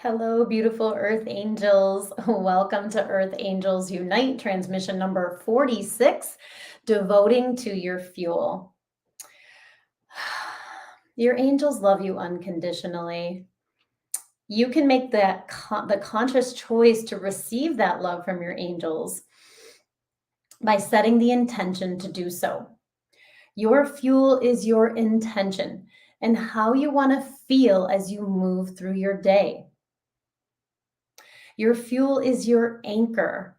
Hello, beautiful Earth Angels. Welcome to Earth Angels Unite, transmission number 46, Devoting to Your Fuel. Your angels love you unconditionally. You can make the conscious choice to receive that love from your angels by setting the intention to do so. Your fuel is your intention and how you want to feel as you move through your day. Your fuel is your anchor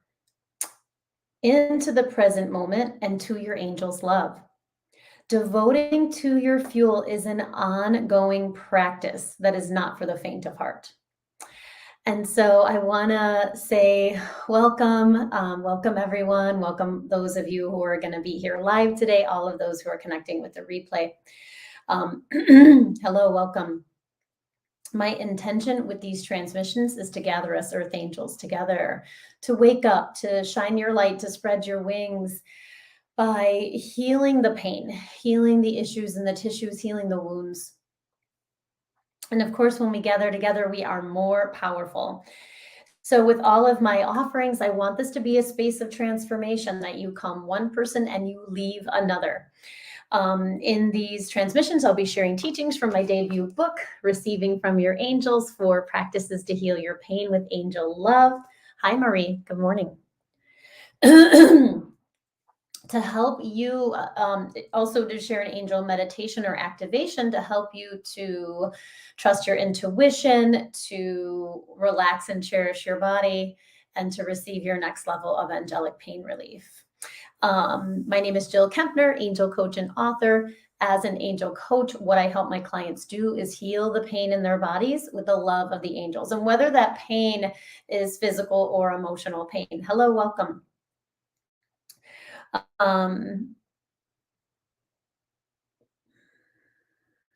into the present moment and to your angel's love. Devoting to your fuel is an ongoing practice that is not for the faint of heart. And so I want to say welcome everyone. Welcome those of you who are going to be here live today, all of those who are connecting with the replay. Hello, welcome. My intention with these transmissions is to gather us Earth Angels together, to wake up, to shine your light, to spread your wings by healing the pain, healing the issues in the tissues, healing the wounds. And of course, when we gather together, we are more powerful. So with all of my offerings, I want this to be a space of transformation, that you come one person and you leave another. In these transmissions, I'll be sharing teachings from my debut book, Receiving from Your Angels, for practices to heal your pain with angel love. Hi, Marie. Good morning. To help you, also to share an angel meditation or activation to help you to trust your intuition, to relax and cherish your body, and to receive your next level of angelic pain relief. My name is Jill Kempner, angel coach and author. As an angel coach, what I help my clients do is heal the pain in their bodies with the love of the angels. And whether that pain is physical or emotional pain. Hello, welcome.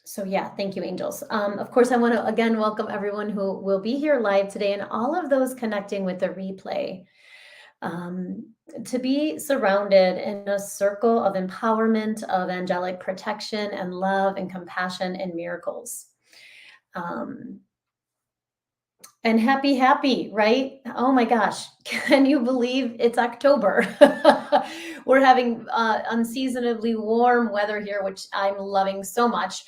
So yeah, thank you, angels. Of course, I want to again welcome everyone who will be here live today and all of those connecting with the replay. To be surrounded in a circle of empowerment, of angelic protection and love and compassion and miracles. And happy, right? Oh my gosh, can you believe it's October? We're having unseasonably warm weather here, which I'm loving so much.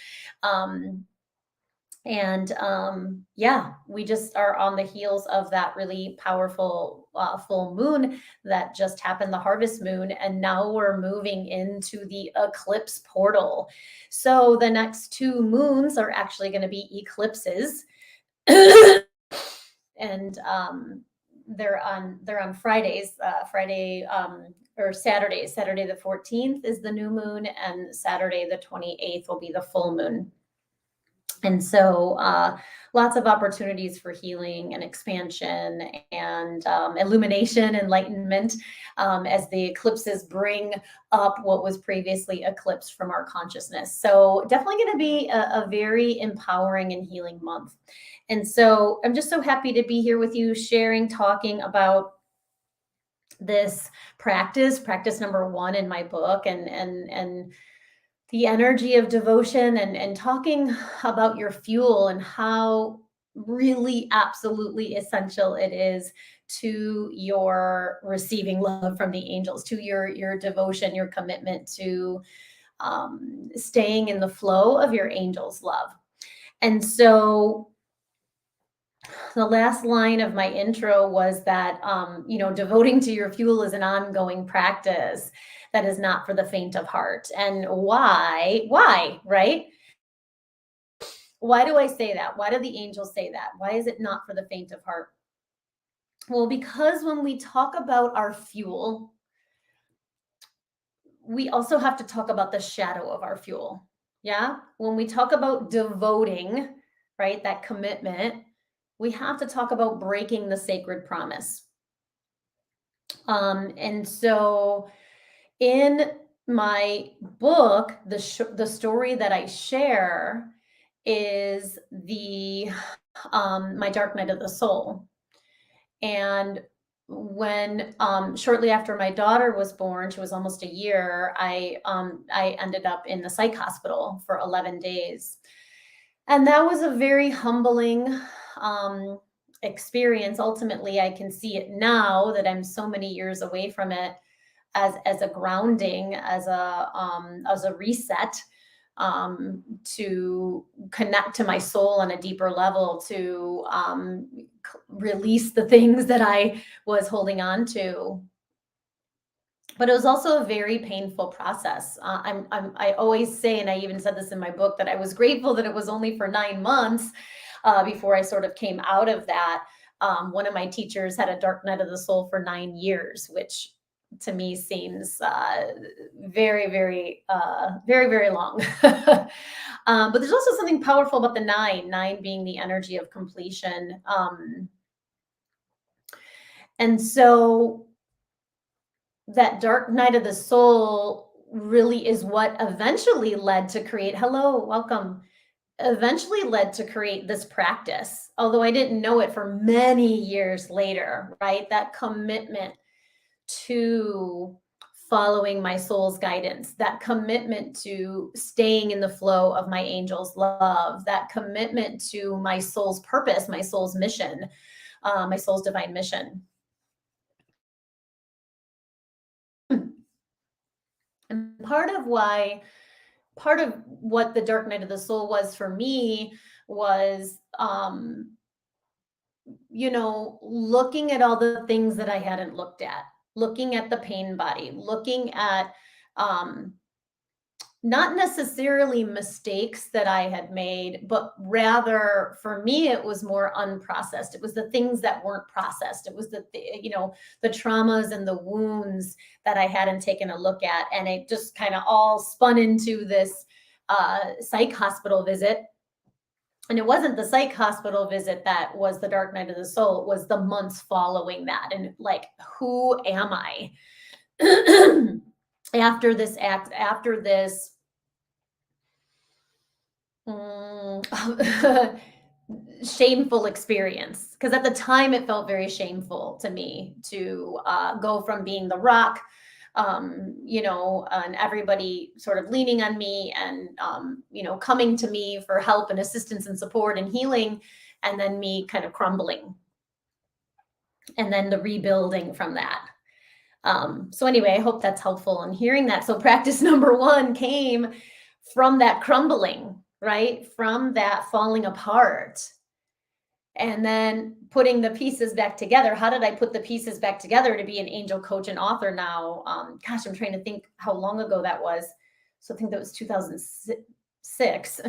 Yeah, we just are on the heels of that really powerful full moon that just happened, the harvest moon, and now we're moving into the eclipse portal. So the next two moons are actually going to be eclipses. And they're on Fridays, Friday or Saturdays. Saturday the 14th is the new moon, and Saturday the 28th will be the full moon. And so lots of opportunities for healing and expansion and illumination, enlightenment, as the eclipses bring up what was previously eclipsed from our consciousness. So definitely going to be a very empowering and healing month. And so I'm just so happy to be here with you, sharing, talking about this practice number 1 in my book, and the energy of devotion, and talking about your fuel and how really absolutely essential it is to your receiving love from the angels, to your devotion, your commitment to staying in the flow of your angels' love. And so the last line of my intro was that, devoting to your fuel is an ongoing practice that is not for the faint of heart. And why, right? Why do I say that? Why do the angels say that? Why is it not for the faint of heart? Well, because when we talk about our fuel, we also have to talk about the shadow of our fuel. Yeah. When we talk about devoting, right, that commitment, we have to talk about breaking the sacred promise. And so in my book, the story that I share is the my dark night of the soul. And when shortly after my daughter was born, she was almost a year, I ended up in the psych hospital for 11 days. And that was a very humbling experience, ultimately I can see it now that I'm so many years away from it, as a grounding, as a reset, to connect to my soul on a deeper level, to release the things that I was holding on to. But it was also a very painful process. I always say, and I even said this in my book, that I was grateful that it was only for 9 months, before I sort of came out of that. One of my teachers had a dark night of the soul for 9 years, which to me seems very, very, very long. But there's also something powerful about the nine being the energy of completion. And so that dark night of the soul really is what eventually led to create, hello, welcome, eventually led to create this practice, although I didn't know it for many years later, right? That commitment to following my soul's guidance, that commitment to staying in the flow of my angel's love, that commitment to my soul's purpose, my soul's mission, my soul's divine mission. And part of what the dark night of the soul was for me was, looking at all the things that I hadn't looked at, looking at the pain body, looking at, um, not necessarily mistakes that I had made, but rather for me, it was more unprocessed. It was the things that weren't processed. It was the traumas and the wounds that I hadn't taken a look at. And it just kind of all spun into this psych hospital visit. And it wasn't the psych hospital visit that was the dark night of the soul. It was the months following that. And like, who am I? After this act, after this shameful experience, because at the time it felt very shameful to me to go from being the rock, and everybody sort of leaning on me and coming to me for help and assistance and support and healing, and then me kind of crumbling, and then the rebuilding from that. So anyway, I hope that's helpful in hearing that. So practice number one came from that crumbling, right? From that falling apart. And then putting the pieces back together. How did I put the pieces back together to be an angel coach and author now? Gosh, I'm trying to think how long ago that was. So I think that was 2006.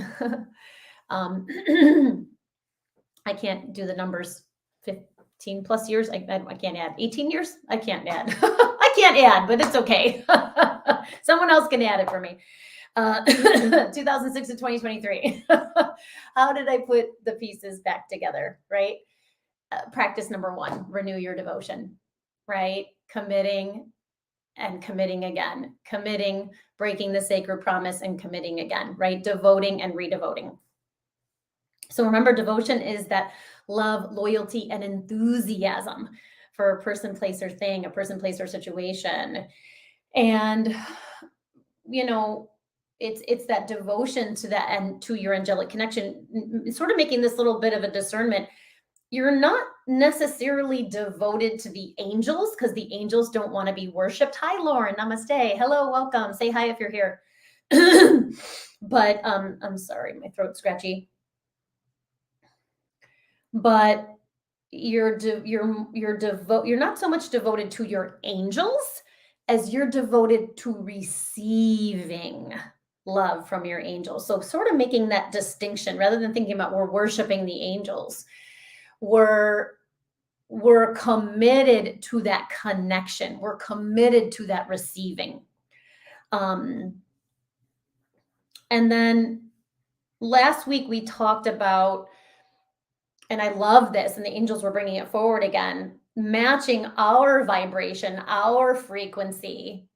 I can't do the numbers. 15 plus years. I can't add. 18 years. I can't add. I can't add, but it's okay. Someone else can add it for me. 2006 to 2023. How did I put the pieces back together, right? Practice number one, renew your devotion, right? Committing and committing again, committing, breaking the sacred promise and committing again, right? Devoting and redevoting. So remember, devotion is that love, loyalty, and enthusiasm for a person, place, or thing, a person, place, or situation. And, it's that devotion to that and to your angelic connection, sort of making this little bit of a discernment. You're not necessarily devoted to the angels, because the angels don't want to be worshiped. Hi, Lauren. Namaste. Hello. Welcome. Say hi if you're here. But I'm sorry, my throat's scratchy. But you're not so much devoted to your angels as you're devoted to receiving love from your angels. So sort of making that distinction, rather than thinking about we're worshiping the angels, we're committed to that connection. We're committed to that receiving. And then last week we talked about, and I love this, and the angels were bringing it forward again, matching our vibration, our frequency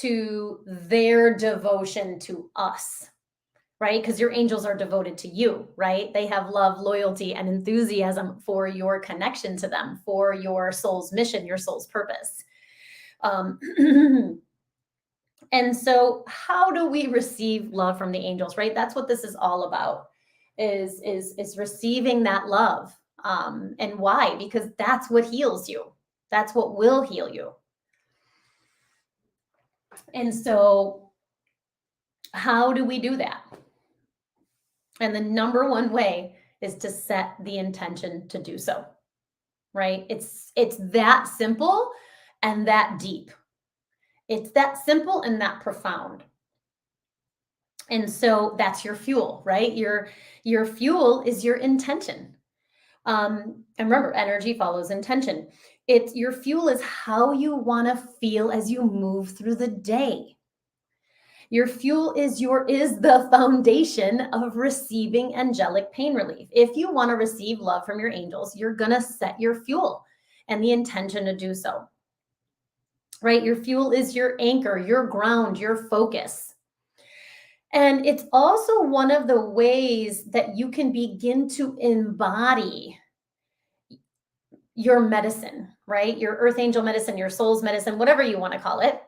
to their devotion to us, right? Because your angels are devoted to you, right? They have love, loyalty, and enthusiasm for your connection to them, for your soul's mission, your soul's purpose. And so how do we receive love from the angels, right? That's what this is all about. is receiving that love. And why? Because that's what heals you. That's what will heal you. And so how do we do that? And the number one way is to set the intention to do so, right? It's that simple and that deep. It's that simple and that profound. And so that's your fuel, right? Your fuel is your intention. And remember, energy follows intention. It's your fuel is how you want to feel as you move through the day. Your fuel is the foundation of receiving angelic pain relief. If you want to receive love from your angels, you're going to set your fuel and the intention to do so. Right? Your fuel is your anchor, your ground, your focus. And it's also one of the ways that you can begin to embody your medicine, right? Your earth angel medicine, your soul's medicine, whatever you want to call it.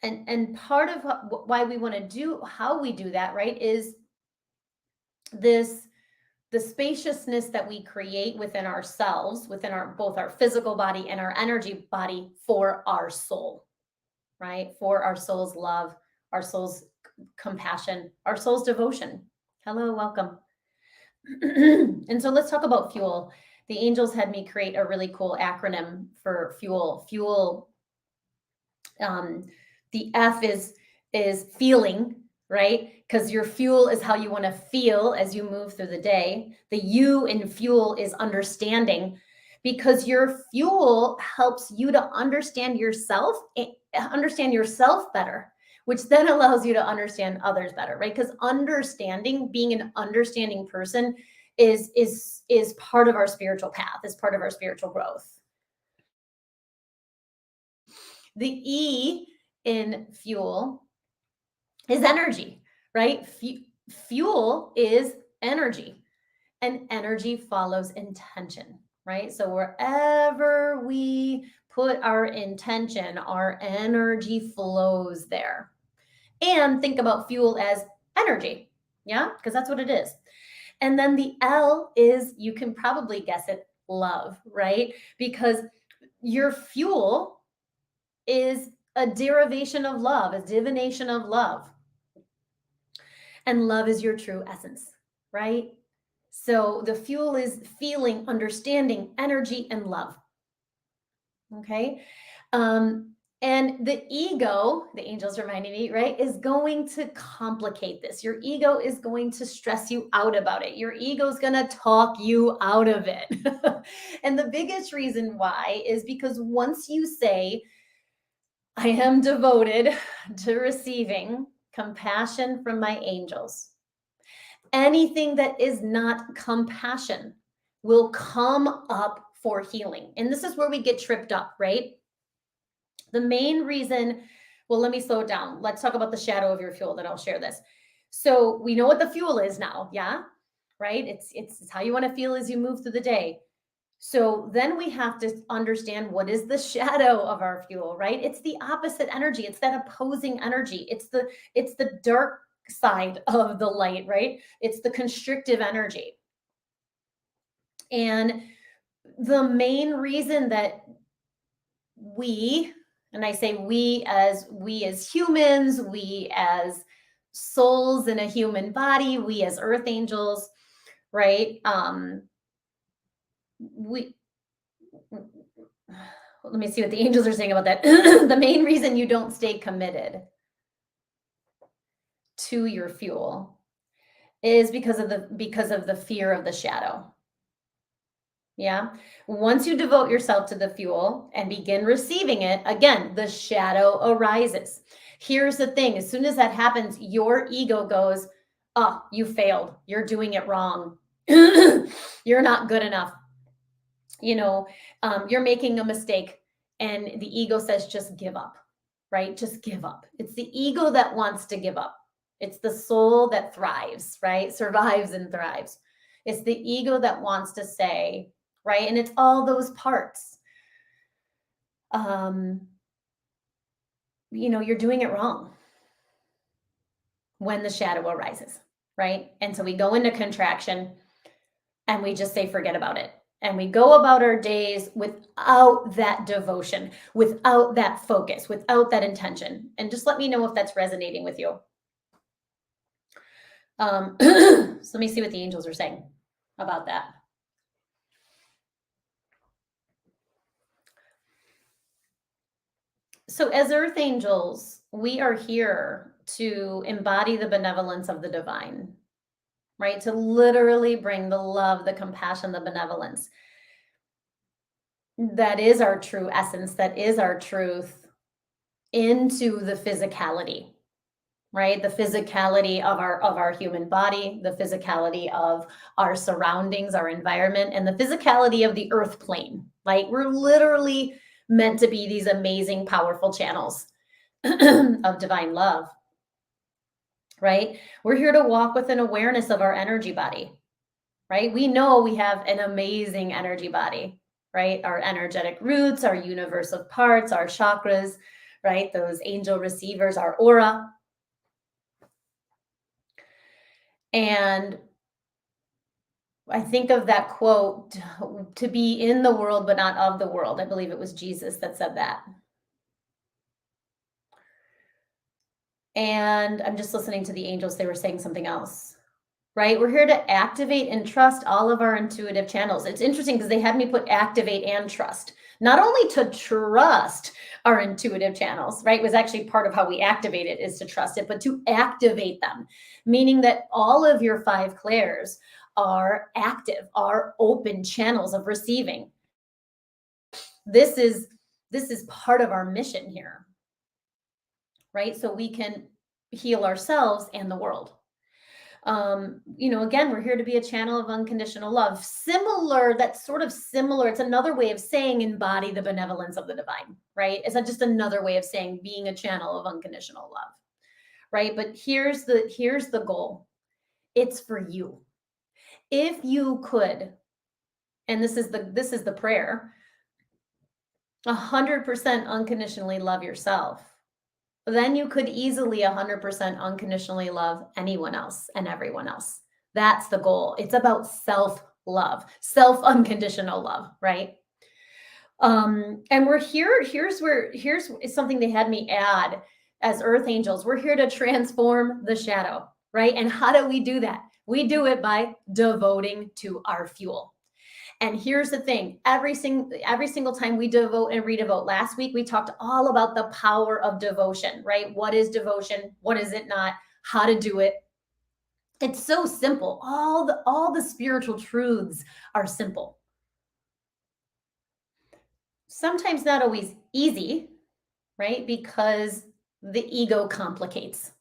And part of why we want to do how we do that, right, is the spaciousness that we create within ourselves, within our both our physical body and our energy body for our soul, right? For our soul's love, our soul's compassion, our soul's devotion. Hello, welcome. And so let's talk about fuel. The angels had me create a really cool acronym for fuel. Fuel, the F is feeling, right? Because your fuel is how you want to feel as you move through the day. The U in fuel is understanding, because your fuel helps you to understand yourself better, which then allows you to understand others better, right? Because being an understanding person is part of our spiritual path, is part of our spiritual growth. The E in fuel is energy, right? Fuel is energy, and energy follows intention, right? So wherever we put our intention, our energy flows there. And think about fuel as energy, yeah? Because that's what it is. And then the L is, you can probably guess it, love, right? Because your fuel is a derivation of love, a divination of love. And love is your true essence, right? So the fuel is feeling, understanding, energy, and love. Okay. And the ego, the angels reminding me, right, is going to complicate this. Your ego is going to stress you out about it. Your ego is going to talk you out of it. And the biggest reason why is because once you say, I am devoted to receiving compassion from my angels, anything that is not compassion will come up for healing. And this is where we get tripped up, right? The main reason, well, let me slow it down. Let's talk about the shadow of your fuel, then I'll share this. So we know what the fuel is now, yeah? Right? It's how you want to feel as you move through the day. So then we have to understand what is the shadow of our fuel, right? It's the opposite energy. It's that opposing energy. It's the dark side of the light, right? It's the constrictive energy. And the main reason that and I say we as humans, we as souls in a human body, we as earth angels, right? Let me see what the angels are saying about that. The main reason you don't stay committed to your fuel is because of the fear of the shadow. Yeah. Once you devote yourself to the fuel and begin receiving it, again, the shadow arises. Here's the thing. As soon as that happens, your ego goes, oh, you failed. You're doing it wrong. You're not good enough. You're making a mistake. And the ego says, just give up, right? Just give up. It's the ego that wants to give up. It's the soul that thrives, right? Survives and thrives. It's the ego that wants to say, right? And it's all those parts. You're doing it wrong. when the shadow arises, right? And so we go into contraction and we just say, forget about it. And we go about our days without that devotion, without that focus, without that intention. And just let me know if that's resonating with you. So let me see what the angels are saying about that. So as earth angels, we are here to embody the benevolence of the divine, right? To literally bring the love, the compassion, the benevolence. That is our true essence, that is our truth into the physicality, right? The physicality of our human body, the physicality of our surroundings, our environment, and the physicality of the earth plane. Like we're literally meant to be these amazing, powerful channels of divine love, right? We're here to walk with an awareness of our energy body, right? We know we have an amazing energy body, right? Our energetic roots, our universe of parts, our chakras, right? Those angel receivers, our aura. And I think of that quote, to be in the world, but not of the world. I believe it was Jesus that said that. And I'm just listening to the angels. They were saying something else, right? We're here to activate and trust all of our intuitive channels. It's interesting because they had me put activate and trust. Not only to trust our intuitive channels, right? Was actually part of how we activate it, is to trust it, but to activate them, meaning that all of your 5 clairs are active, are open channels of receiving. This is part of our mission here, right? So we can heal ourselves and the world. Again, we're here to be a channel of unconditional love. That's sort of similar. It's another way of saying embody the benevolence of the divine, right? It's not just another way of saying being a channel of unconditional love, right? But here's the goal. It's for you. If you could, and this is the prayer, 100% unconditionally love yourself, then you could easily 100% unconditionally love anyone else and everyone else. That's the goal. It's about self-love, self-unconditional love, right? And we're here, here's something they had me add as earth angels. We're here to transform the shadow, right? And how do we do that? We do it by devoting to our fuel. And here's the thing, every single time we devote and redevote. Last week, we talked all about the power of devotion, right? What is devotion? What is it not? How to do it. It's so simple. All the spiritual truths are simple. Sometimes not always easy, right? Because the ego complicates.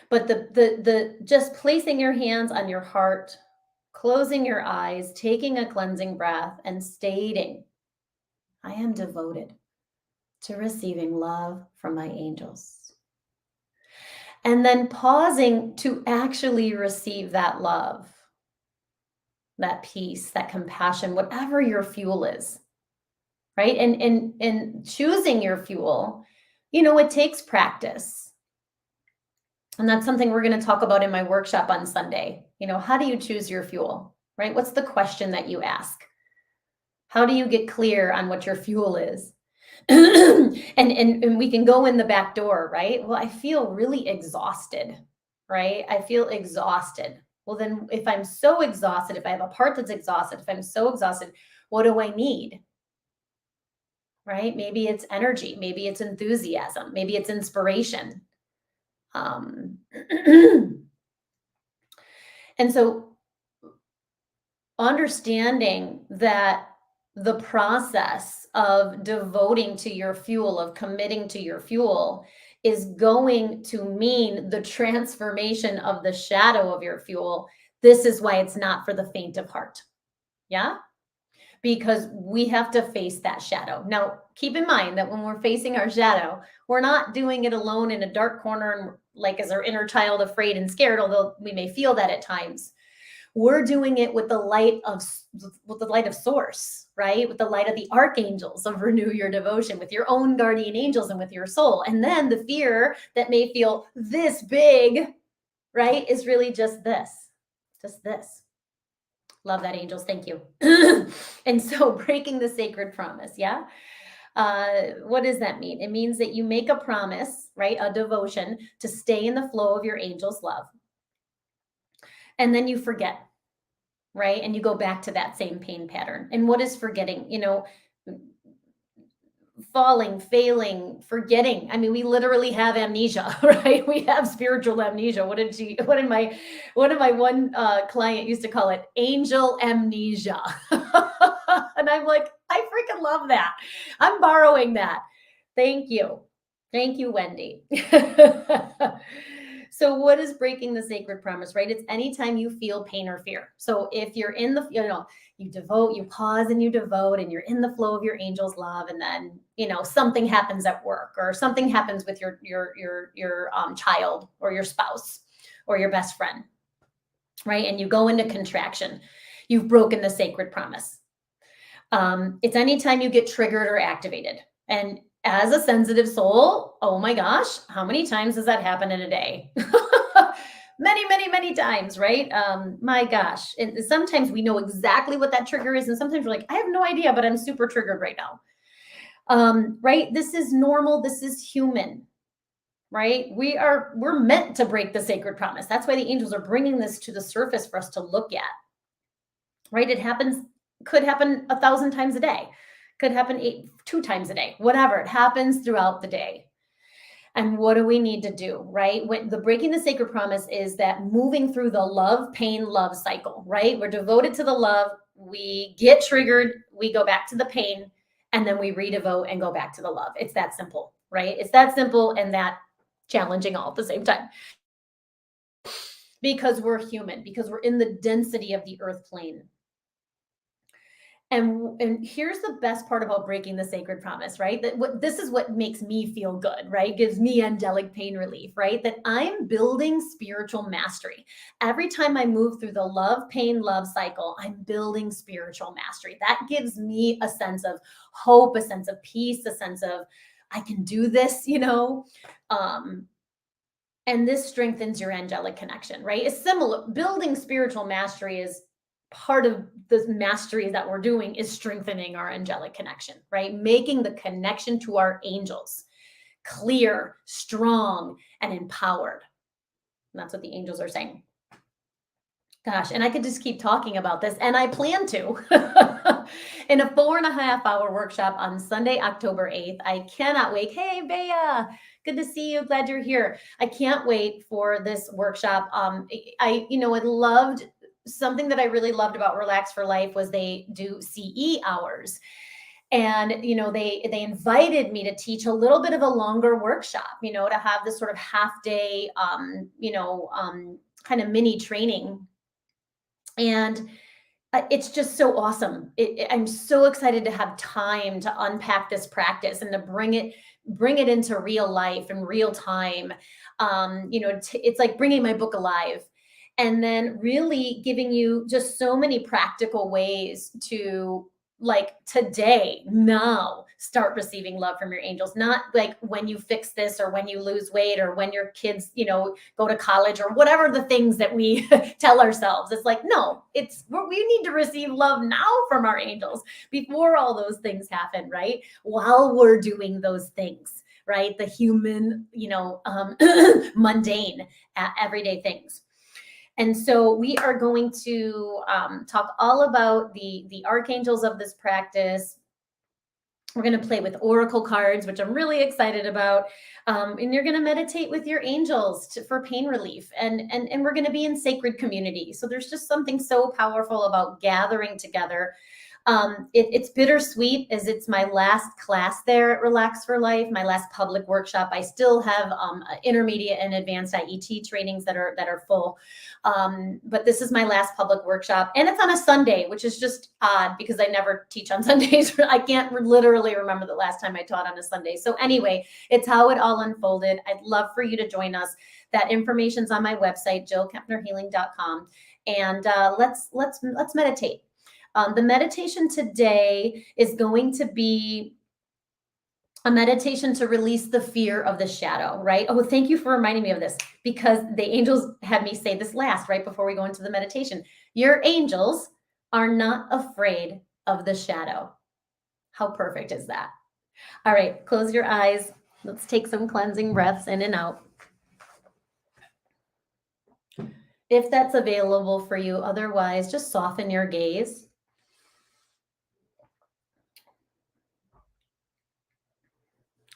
But the just placing your hands on your heart, closing your eyes, taking a cleansing breath, and stating, I am devoted to receiving love from my angels. And then pausing to actually receive that love, that peace, that compassion, whatever your fuel is, right? And choosing your fuel, it takes practice. And that's something we're going to talk about in my workshop on Sunday. How do you choose your fuel, right? What's the question that you ask? How do you get clear on what your fuel is? and we can go in the back door, right? Well, I feel really exhausted, right? I feel exhausted. Well, then if I'm so exhausted, if I have a part that's exhausted, if I'm so exhausted, what do I need? Right? Maybe it's energy. Maybe it's enthusiasm. Maybe it's inspiration. And so understanding that the process of devoting to your fuel, of committing to your fuel, is going to mean the transformation of the shadow of your fuel. This is why it's not for the faint of heart. Yeah? Because we have to face that shadow. Now, keep in mind that when we're facing our shadow, we're not doing it alone in a dark corner and like as our inner child, afraid and scared, although we may feel that at times. We're doing it with the light of source, right? With the light of the archangels of renew your devotion, with your own guardian angels and with your soul. And then the fear that may feel this big, right, is really just this. Love that, angels. Thank you. And so breaking the sacred promise, yeah? What does that mean? It means that you make a promise, right? A devotion to stay in the flow of your angel's love. And then you forget, right? And you go back to that same pain pattern. And what is forgetting? Falling, failing, forgetting. I mean, we literally have amnesia, right? We have spiritual amnesia. What did my one client used to call it? Angel amnesia. And I'm like, I freaking love that. I'm borrowing that. Thank you. Thank you, Wendy. So what is breaking the sacred promise, right? It's anytime you feel pain or fear. So if you're in the, you devote, you pause and you devote, and you're in the flow of your angel's love, and then, something happens at work, or something happens with your child or your spouse or your best friend, right? And you go into contraction. You've broken the sacred promise. It's anytime you get triggered or activated. And as a sensitive soul, oh my gosh, how many times does that happen in a day? Many, many, many times, right? My gosh. And sometimes we know exactly what that trigger is. And sometimes we're like, I have no idea, but I'm super triggered right now. Right? This is normal. This is human, right? We're meant to break the sacred promise. That's why the angels are bringing this to the surface for us to look at, right? Could happen 1,000 times a day. Could happen 2 times a day, whatever. It happens throughout the day. And what do we need to do, right? When the breaking the sacred promise is that moving through the love, pain, love cycle, right? We're devoted to the love. We get triggered. We go back to the pain, and then we redevote and go back to the love. It's that simple, right? It's that simple and that challenging all at the same time. Because we're human, because we're in the density of the earth plane. And here's the best part about breaking the sacred promise, right? This is what makes me feel good, right? Gives me angelic pain relief, right? That I'm building spiritual mastery. Every time I move through the love, pain, love cycle, I'm building spiritual mastery. That gives me a sense of hope, a sense of peace, a sense of I can do this, and this strengthens your angelic connection, right? It's similar. Building spiritual mastery is part of the mastery that we're doing is strengthening our angelic connection, right? Making the connection to our angels clear, strong, and empowered. And that's what the angels are saying. Gosh, and I could just keep talking about this, and I plan to. In a 4.5-hour workshop on Sunday, October 8th. I cannot wait. Hey, Bea, good to see you. Glad you're here. I can't wait for this workshop. I loved something that I really loved about Relax for Life was they do CE hours. And, they invited me to teach a little bit of a longer workshop, to have this sort of half day, kind of mini training. And it's just so awesome. I'm so excited to have time to unpack this practice and to bring it into real life and real time. It's like bringing my book alive. And then really giving you just so many practical ways to, like, today, now, start receiving love from your angels. Not like when you fix this or when you lose weight or when your kids, go to college or whatever the things that we tell ourselves. It's like, no, we need to receive love now from our angels before all those things happen, right? While we're doing those things, right? The human, mundane, everyday things. And so we are going to talk all about the archangels of this practice. We're going to play with oracle cards, which I'm really excited about. And you're going to meditate with your angels for pain relief. And we're going to be in sacred community. So there's just something so powerful about gathering together It's bittersweet as it's my last class there at Relax for Life, my last public workshop. I still have intermediate and advanced IET trainings that are full. But this is my last public workshop, and it's on a Sunday, which is just odd because I never teach on Sundays. I can't literally remember the last time I taught on a Sunday. So anyway, it's how it all unfolded. I'd love for you to join us. That information's on my website, jillkempnerhealing.com. And let's meditate. The meditation today is going to be a meditation to release the fear of the shadow, right? Oh, thank you for reminding me of this, because the angels had me say this last, right before we go into the meditation. Your angels are not afraid of the shadow. How perfect is that? All right, close your eyes. Let's take some cleansing breaths in and out. If that's available for you, otherwise, just soften your gaze.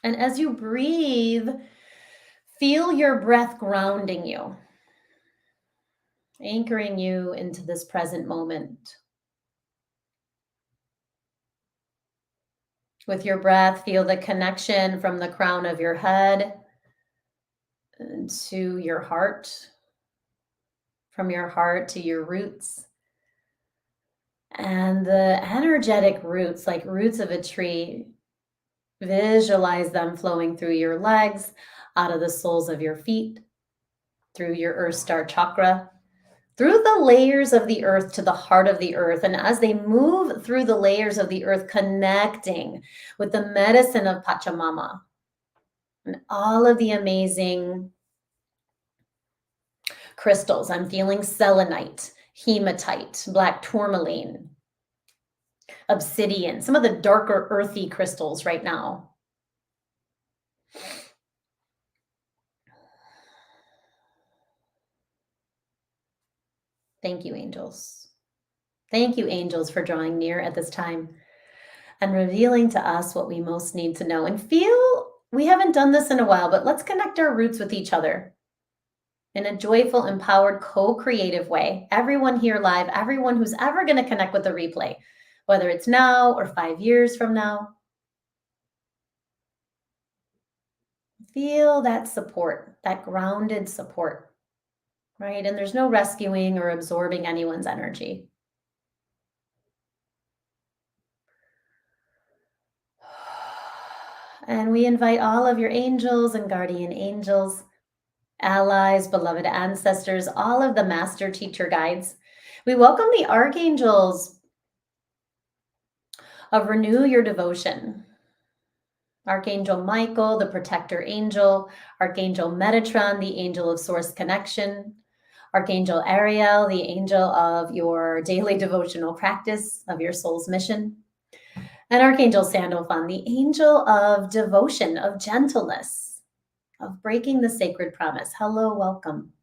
And as you breathe, feel your breath grounding you, anchoring you into this present moment. With your breath, feel the connection from the crown of your head to your heart, from your heart to your roots. And the energetic roots, like roots of a tree, visualize them flowing through your legs, out of the soles of your feet, through your Earth Star chakra, through the layers of the earth to the heart of the earth. And as they move through the layers of the earth, connecting with the medicine of Pachamama and all of the amazing crystals. I'm feeling selenite, hematite, black tourmaline, obsidian, some of the darker earthy crystals right now. Thank you, angels. Thank you, angels, for drawing near at this time and revealing to us what we most need to know. And feel, we haven't done this in a while, but let's connect our roots with each other in a joyful, empowered, co-creative way. Everyone here live, everyone who's ever going to connect with the replay, whether it's now or 5 years from now. Feel that support, that grounded support, right? And there's no rescuing or absorbing anyone's energy. And we invite all of your angels and guardian angels, allies, beloved ancestors, all of the master teacher guides. We welcome the archangels of Renew Your Devotion. Archangel Michael, the protector angel, Archangel Metatron, the angel of source connection, Archangel Ariel, the angel of your daily devotional practice, of your soul's mission, and Archangel Sandalphon, the angel of devotion, of gentleness, of breaking the sacred promise. Hello, welcome.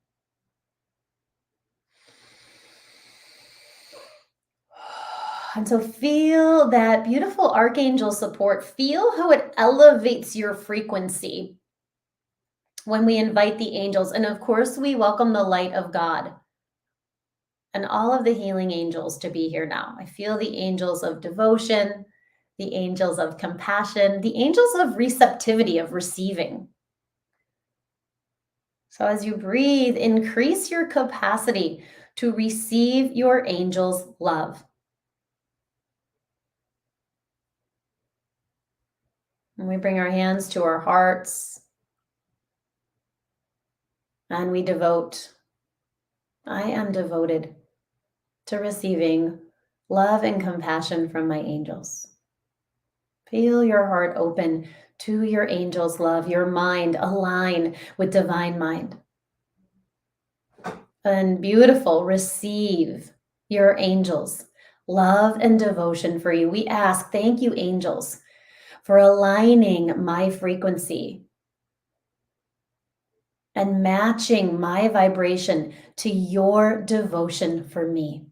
And so feel that beautiful archangel support. Feel how it elevates your frequency when we invite the angels. And of course, we welcome the light of God and all of the healing angels to be here now. I feel the angels of devotion, the angels of compassion, the angels of receptivity, of receiving. So as you breathe, increase your capacity to receive your angels' love. And we bring our hands to our hearts and we devote. I am devoted to receiving love and compassion from my angels. Feel your heart open to your angels' love, your mind align with divine mind. And beautiful, receive your angels' love and devotion for you. We ask, thank you, angels, for aligning my frequency and matching my vibration to your devotion for me.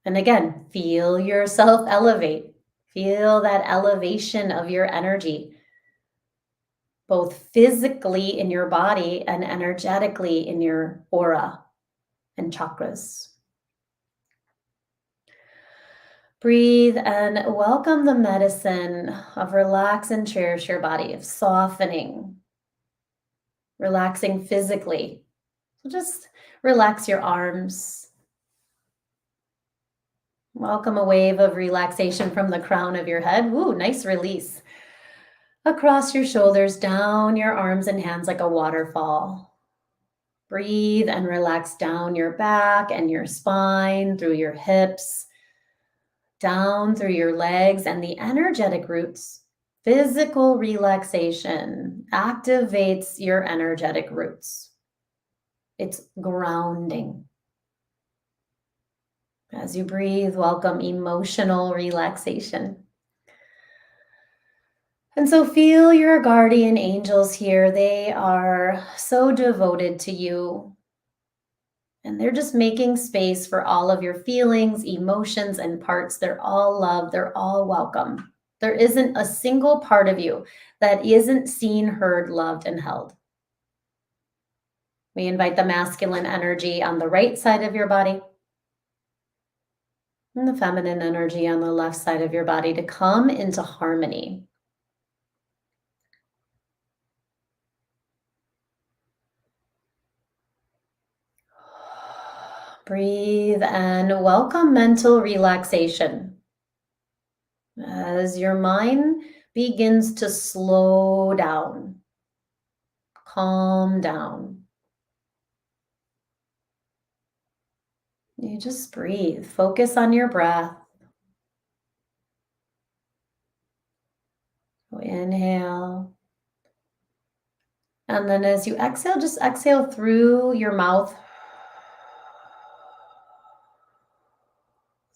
And again, feel yourself elevate. Feel that elevation of your energy, both physically in your body and energetically in your aura and chakras. Breathe and welcome the medicine of relax and cherish your body, of softening, relaxing physically. So just relax your arms. Welcome a wave of relaxation from the crown of your head. Woo, nice release. Across your shoulders, down your arms and hands like a waterfall. Breathe and relax down your back and your spine, through your hips, down through your legs and the energetic roots. Physical relaxation activates your energetic roots. It's grounding. As you breathe, welcome emotional relaxation. And so feel your guardian angels here. They are so devoted to you. And they're just making space for all of your feelings, emotions, and parts. They're all loved. They're all welcome. There isn't a single part of you that isn't seen, heard, loved, and held. We invite the masculine energy on the right side of your body and the feminine energy on the left side of your body to come into harmony. Breathe and welcome mental relaxation. As your mind begins to slow down, calm down. You just breathe, focus on your breath. So inhale. And then as you exhale, just exhale through your mouth.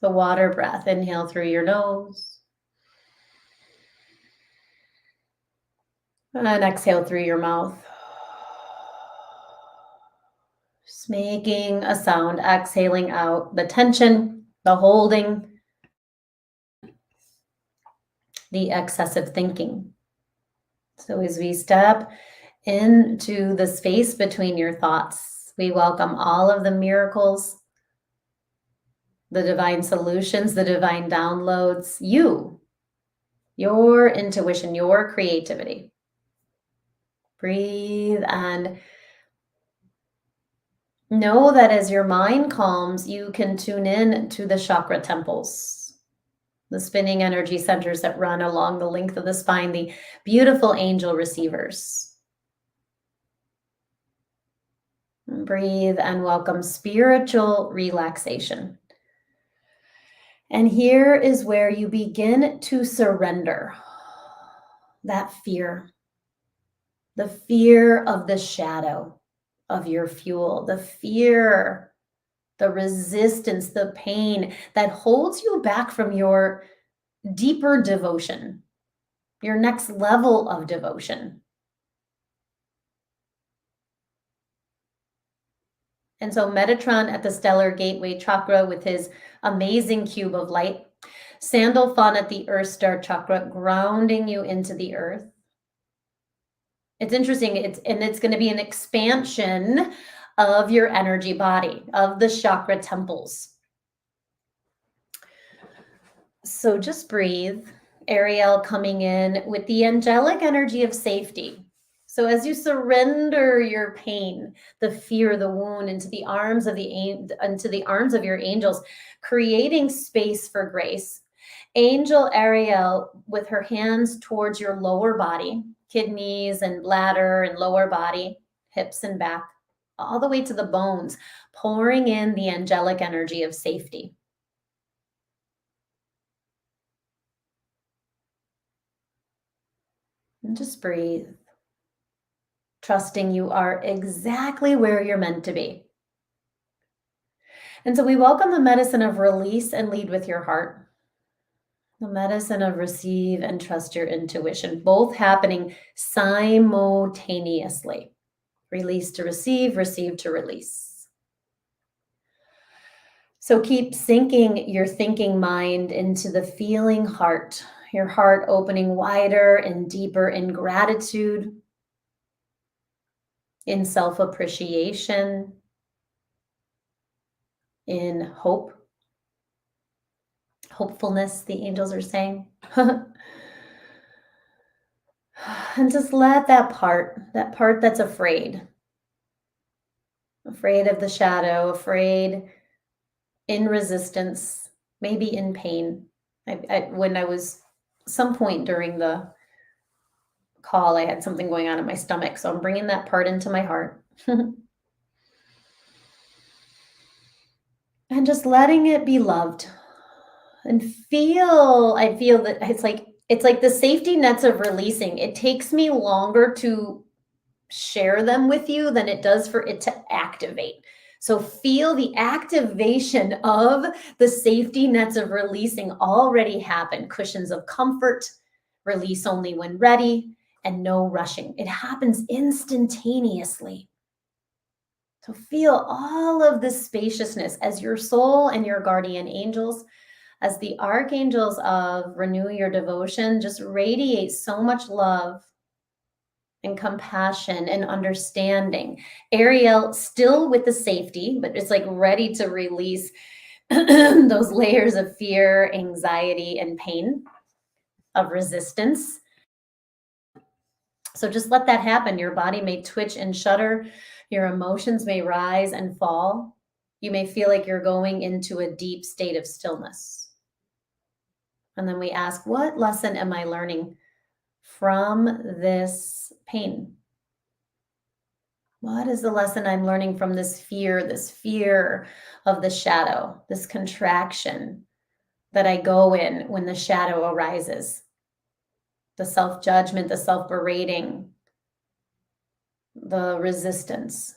The water breath, inhale through your nose. And exhale through your mouth. Just making a sound, exhaling out the tension, the holding, the excessive thinking. So as we step into the space between your thoughts, we welcome all of the miracles, the divine solutions, the divine downloads, your intuition, your creativity. Breathe and know that as your mind calms, you can tune in to the chakra temples, the spinning energy centers that run along the length of the spine, the beautiful angel receivers. Breathe and welcome spiritual relaxation. And here is where you begin to surrender that fear, the fear of the shadow of your fuel, the fear, the resistance, the pain that holds you back from your deeper devotion, your next level of devotion. And so Metatron at the stellar gateway chakra with his amazing cube of light, Sandalphon at the earth star chakra, grounding you into the earth. It's interesting, it's going to be an expansion of your energy body, of the chakra temples. So just breathe. Ariel coming in with the angelic energy of safety. So as you surrender your pain, the fear, the wound into the arms of your angels, creating space for grace. Angel Ariel with her hands towards your lower body, kidneys and bladder and lower body, hips and back, all the way to the bones, pouring in the angelic energy of safety. And just breathe, trusting you are exactly where you're meant to be. And so we welcome the medicine of release and lead with your heart. The medicine of receive and trust your intuition, both happening simultaneously. Release to receive, receive to release. So keep sinking your thinking mind into the feeling heart, your heart opening wider and deeper in gratitude, in self-appreciation, in hope. hopefulness, the angels are saying. And just let that part that's afraid of the shadow, afraid, in resistance, maybe in pain. When I was some point during the call, I had something going on in my stomach. So I'm bringing that part into my heart. And just letting it be loved and I feel that it's like the safety nets of releasing. It takes me longer to share them with you than it does for it to activate. So feel the activation of the safety nets of releasing already happen. Cushions of comfort, release only when ready, and no rushing. It happens instantaneously. So feel all of this spaciousness as your soul and your guardian angels, as the archangels of Renew Your Devotion, just radiate so much love and compassion and understanding. Ariel still with the safety, but it's like ready to release those layers of fear, anxiety, and pain, of resistance. So just let that happen. Your body may twitch and shudder. Your emotions may rise and fall. You may feel like you're going into a deep state of stillness. And then we ask, what lesson am I learning from this pain? What is the lesson I'm learning from this fear of the shadow, this contraction that I go in when the shadow arises? The self-judgment, the self-berating, the resistance.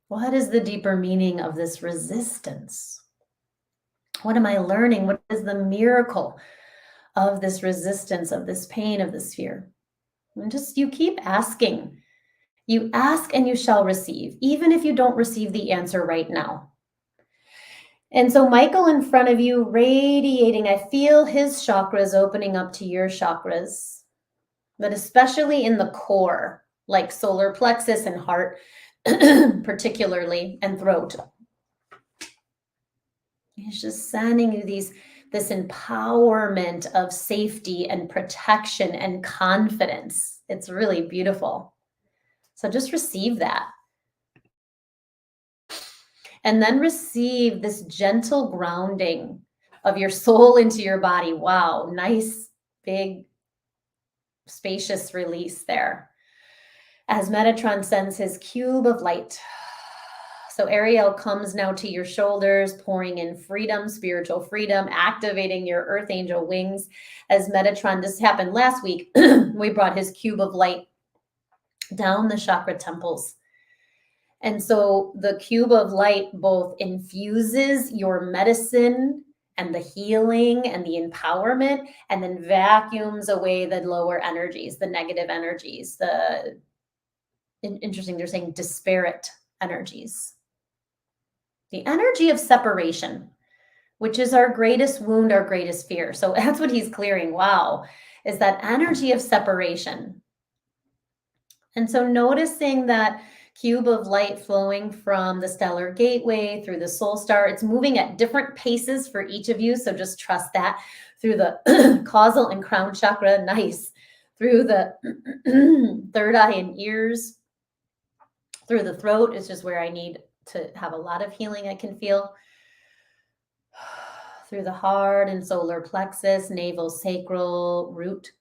What is the deeper meaning of this resistance? What am I learning? What is the miracle of this resistance, of this pain, of this fear? And just you keep asking. You ask and you shall receive, even if you don't receive the answer right now. And so Michael in front of you radiating, I feel his chakras opening up to your chakras, but especially in the core, like solar plexus and heart, particularly, and throat. He's just sending you this empowerment of safety and protection and confidence. It's really beautiful. So just receive that. And then receive this gentle grounding of your soul into your body. Wow, nice, big, spacious release there. As Metatron sends his cube of light. So Ariel comes now to your shoulders, pouring in freedom, spiritual freedom, activating your earth angel wings. As Metatron, this happened last week, we brought his cube of light down the chakra temples. And so the cube of light both infuses your medicine and the healing and the empowerment, and then vacuums away the lower energies, the negative energies, interesting, they're saying disparate energies. The energy of separation, which is our greatest wound, our greatest fear. So that's what he's clearing. Wow, is that energy of separation. And so noticing that cube of light flowing from the stellar gateway through the soul star, it's moving at different paces for each of you. So just trust that. Through the causal and crown chakra, nice. Through the third eye and ears, through the throat is just where I need to have a lot of healing I can feel. Through the heart and solar plexus, navel, sacral, root,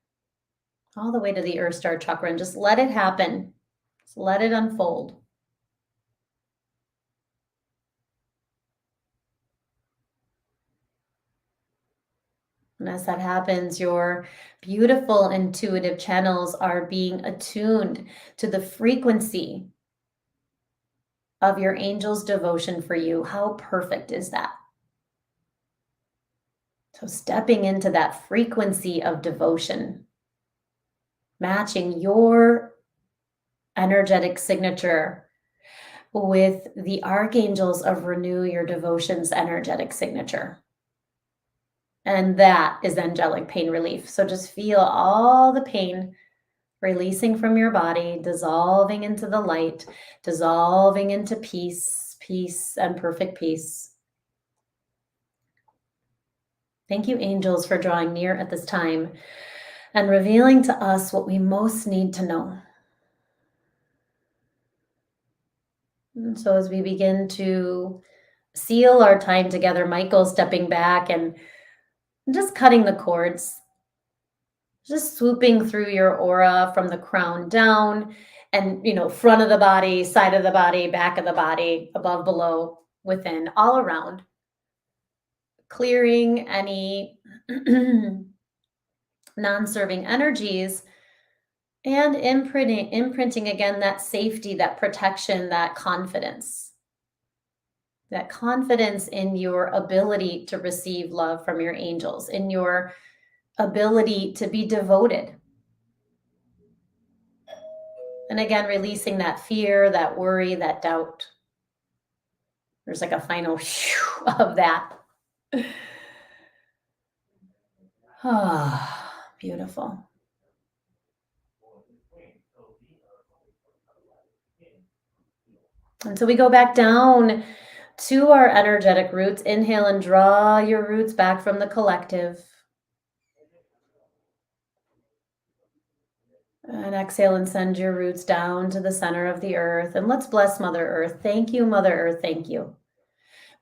all the way to the earth star chakra, and just let it happen. Just let it unfold. And as that happens, your beautiful intuitive channels are being attuned to the frequency of your angel's devotion for you. How perfect is that? So stepping into that frequency of devotion, matching your energetic signature with the archangels of Renew Your Devotion's energetic signature. And that is angelic pain relief. So just feel all the pain releasing from your body, dissolving into the light, dissolving into peace, peace, and perfect peace. Thank you, angels, for drawing near at this time and revealing to us what we most need to know. And so, as we begin to seal our time together, Michael stepping back and just cutting the cords, just swooping through your aura from the crown down and, front of the body, side of the body, back of the body, above, below, within, all around, clearing any non-serving energies and imprinting again that safety, that protection, that confidence in your ability to receive love from your angels, in your ability to be devoted. And again, releasing that fear, that worry, that doubt. There's like a final of that. Ah, beautiful. And so we go back down to our energetic roots. Inhale and draw your roots back from the collective. And exhale and send your roots down to the center of the earth. And let's bless Mother Earth. Thank you, Mother Earth. Thank you.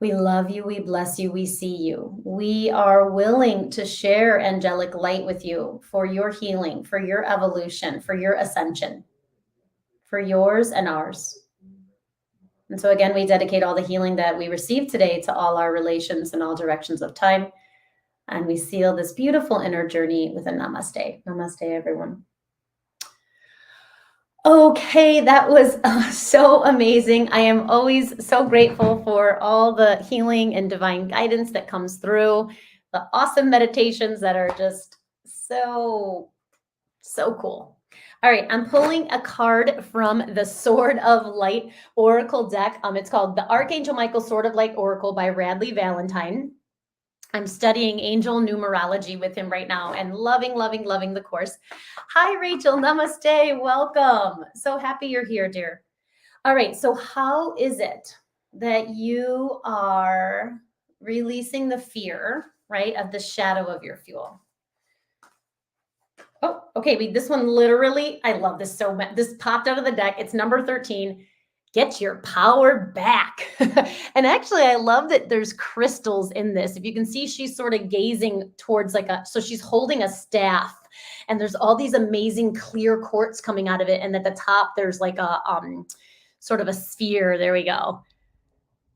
We love you. We bless you. We see you. We are willing to share angelic light with you for your healing, for your evolution, for your ascension, for yours and ours. And so again, we dedicate all the healing that we received today to all our relations in all directions of time. And we seal this beautiful inner journey with a namaste. Namaste, everyone. Okay, that was so amazing. I am always so grateful for all the healing and divine guidance that comes through, the awesome meditations that are just so cool. All right, I'm pulling a card from the Sword of Light Oracle deck. It's called the Archangel Michael Sword of Light Oracle by Radley Valentine. I'm studying angel numerology with him right now and loving the course. Hi, Rachel. Namaste. Welcome. So happy you're here, dear. All right. So how is it that you are releasing the fear, right, of the shadow of your fuel? Oh, okay. This one literally, I love this so much. This popped out of the deck. It's number 13. Get your power back. And actually, I love that there's crystals in this. If you can see, she's sort of gazing towards so she's holding a staff and there's all these amazing clear quartz coming out of it. And at the top, there's like a sort of a sphere. There we go.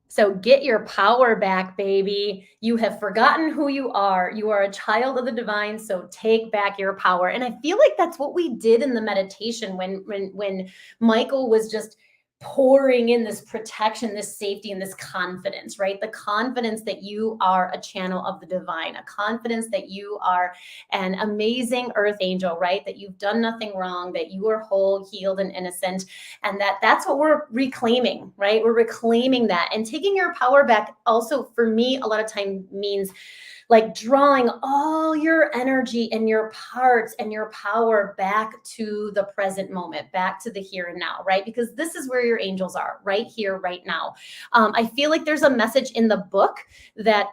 So get your power back, baby. You have forgotten who you are. You are a child of the divine. So take back your power. And I feel like that's what we did in the meditation when Michael was just pouring in this protection, this safety, and this confidence, right? The confidence that you are a channel of the divine, a confidence that you are an amazing earth angel, right? That you've done nothing wrong, that you are whole, healed, and innocent. And that's what we're reclaiming, right? We're reclaiming that. And taking your power back also, for me, a lot of time means like drawing all your energy and your parts and your power back to the present moment, back to the here and now, right? Because this is where your angels are, right here, right now. I feel like there's a message in the book that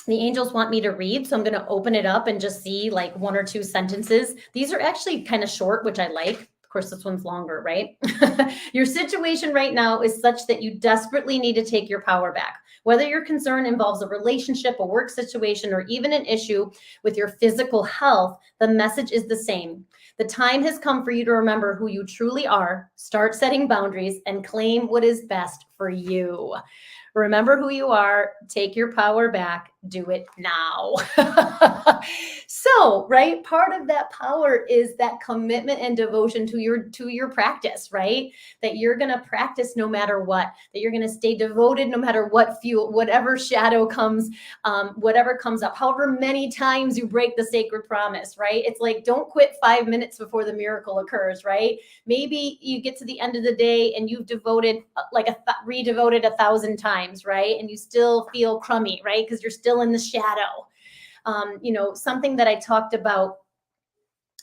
the angels want me to read. So I'm going to open it up and just see like one or two sentences. These are actually kind of short, which I like. Of course, this one's longer, right? Your situation right now is such that you desperately need to take your power back. Whether your concern involves a relationship, a work situation, or even an issue with your physical health, the message is the same. The time has come for you to remember who you truly are, start setting boundaries, and claim what is best for you. Remember who you are, take your power back, do it now. So, right, part of that power is that commitment and devotion to your practice, right? That you're going to practice no matter what, that you're going to stay devoted no matter what fuel, whatever shadow comes, whatever comes up, however many times you break the sacred promise, right? It's like, don't quit 5 minutes before the miracle occurs, right? Maybe you get to the end of the day and you've devoted redevoted 1,000 times, right? And you still feel crummy, right? Because you're still in the shadow. Something that I talked about,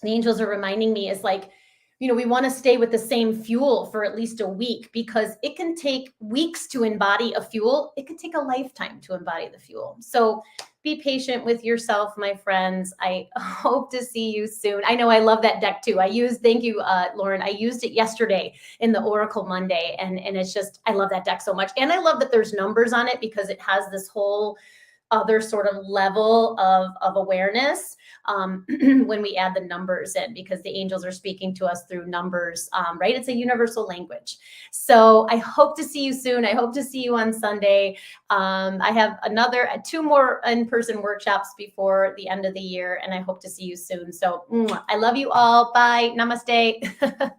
the angels are reminding me is like, we want to stay with the same fuel for at least a week, because it can take weeks to embody a fuel. It could take a lifetime to embody the fuel. So be patient with yourself, my friends. I hope to see you soon. I know I love that deck too. Thank you, Lauren. I used it yesterday in the Oracle Monday, and it's just, I love that deck so much. And I love that there's numbers on it, because it has this whole other sort of level of awareness when we add the numbers in, because the angels are speaking to us through numbers, right? It's a universal language. So I hope to see you soon. I hope to see you on Sunday. I have two more in-person workshops before the end of the year, and I hope to see you soon. So I love you all. Bye. Namaste.